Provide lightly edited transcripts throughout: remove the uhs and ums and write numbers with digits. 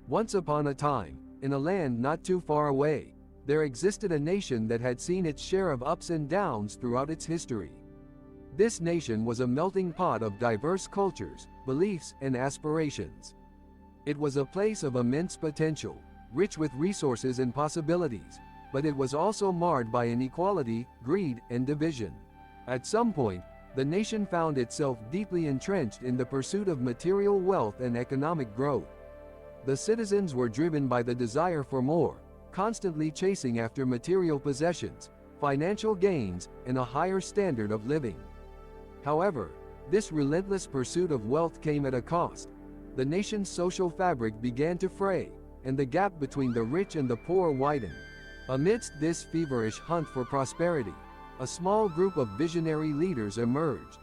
Once upon a time, in a land not too far away, there existed a nation that had seen its share of ups and downs throughout its history. This nation was a melting pot of diverse cultures, beliefs, and aspirations. It was a place of immense potential, rich with resources and possibilities, but it was also marred by inequality, greed, and division. At some point, the nation found itself deeply entrenched in the pursuit of material wealth and economic growth. The citizens were driven by the desire for more, constantly chasing after material possessions, financial gains, and a higher standard of living. However, this relentless pursuit of wealth came at a cost. The nation's social fabric began to fray, and the gap between the rich and the poor widened. Amidst this feverish hunt for prosperity, a small group of visionary leaders emerged.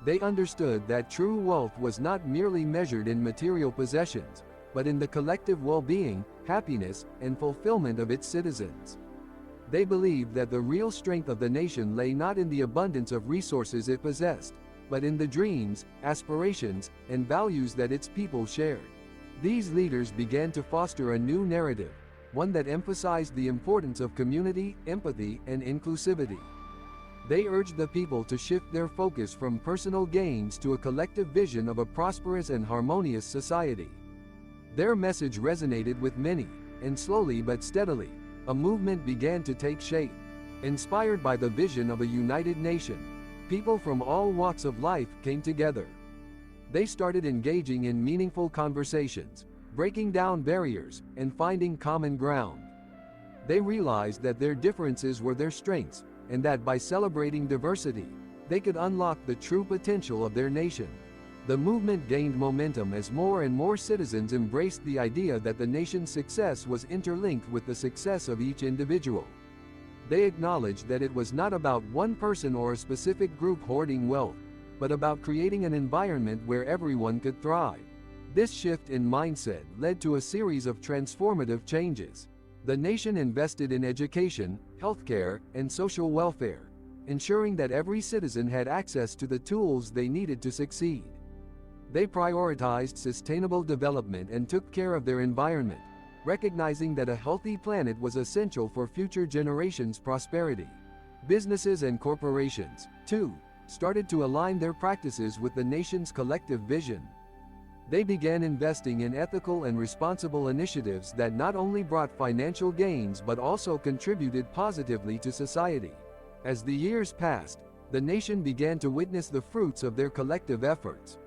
They understood that true wealth was not merely measured in material possessions, but in the collective well-being, happiness, and fulfillment of its citizens. They believed that the real strength of the nation lay not in the abundance of resources it possessed, but in the dreams, aspirations, and values that its people shared. These leaders began to foster a new narrative, one that emphasized the importance of community, empathy, and inclusivity. They urged the people to shift their focus from personal gains to a collective vision of a prosperous and harmonious society. Their message resonated with many, and slowly but steadily, a movement began to take shape. Inspired by the vision of a united nation, people from all walks of life came together. They started engaging in meaningful conversations, breaking down barriers, and finding common ground. They realized that their differences were their strengths, and that by celebrating diversity, they could unlock the true potential of their nation. The movement gained momentum as more and more citizens embraced the idea that the nation's success was interlinked with the success of each individual. They acknowledged that it was not about one person or a specific group hoarding wealth, but about creating an environment where everyone could thrive. This shift in mindset led to a series of transformative changes. The nation invested in education, healthcare, and social welfare, ensuring that every citizen had access to the tools they needed to succeed. They prioritized sustainable development and took care of their environment, recognizing that a healthy planet was essential for future generations' prosperity. Businesses and corporations, too, started to align their practices with the nation's collective vision. They began investing in ethical and responsible initiatives that not only brought financial gains but also contributed positively to society. As the years passed, the nation began to witness the fruits of their collective efforts.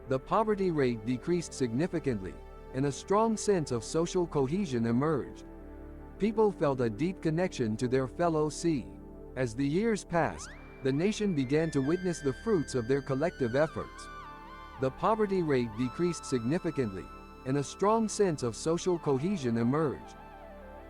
The poverty rate decreased significantly, and a strong sense of social cohesion emerged. People felt a deep connection to their fellow sea. As the years passed, the nation began to witness the fruits of their collective efforts. The poverty rate decreased significantly, and a strong sense of social cohesion emerged.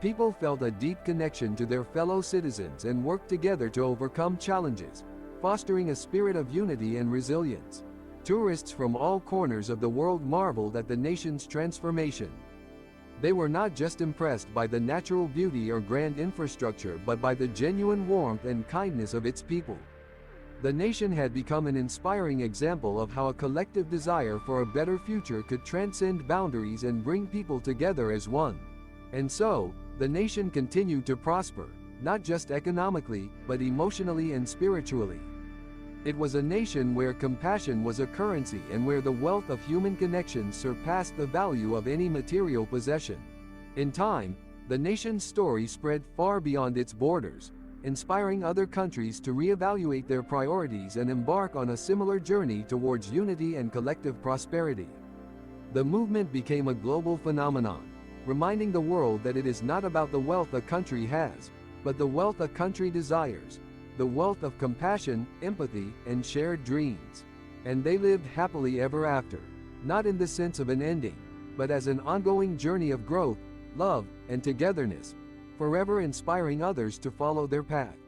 People felt a deep connection to their fellow citizens and worked together to overcome challenges, fostering a spirit of unity and resilience. Tourists from all corners of the world marveled at the nation's transformation. They were not just impressed by the natural beauty or grand infrastructure but by the genuine warmth and kindness of its people. The nation had become an inspiring example of how a collective desire for a better future could transcend boundaries and bring people together as one. And so, the nation continued to prosper, not just economically, but emotionally and spiritually. It was a nation where compassion was a currency and where the wealth of human connections surpassed the value of any material possession. In time, the nation's story spread far beyond its borders, inspiring other countries to reevaluate their priorities and embark on a similar journey towards unity and collective prosperity. The movement became a global phenomenon, reminding the world that it is not about the wealth a country has, but the wealth a country desires. The wealth of compassion, empathy, and shared dreams. And they lived happily ever after, not in the sense of an ending, but as an ongoing journey of growth, love, and togetherness, forever inspiring others to follow their path.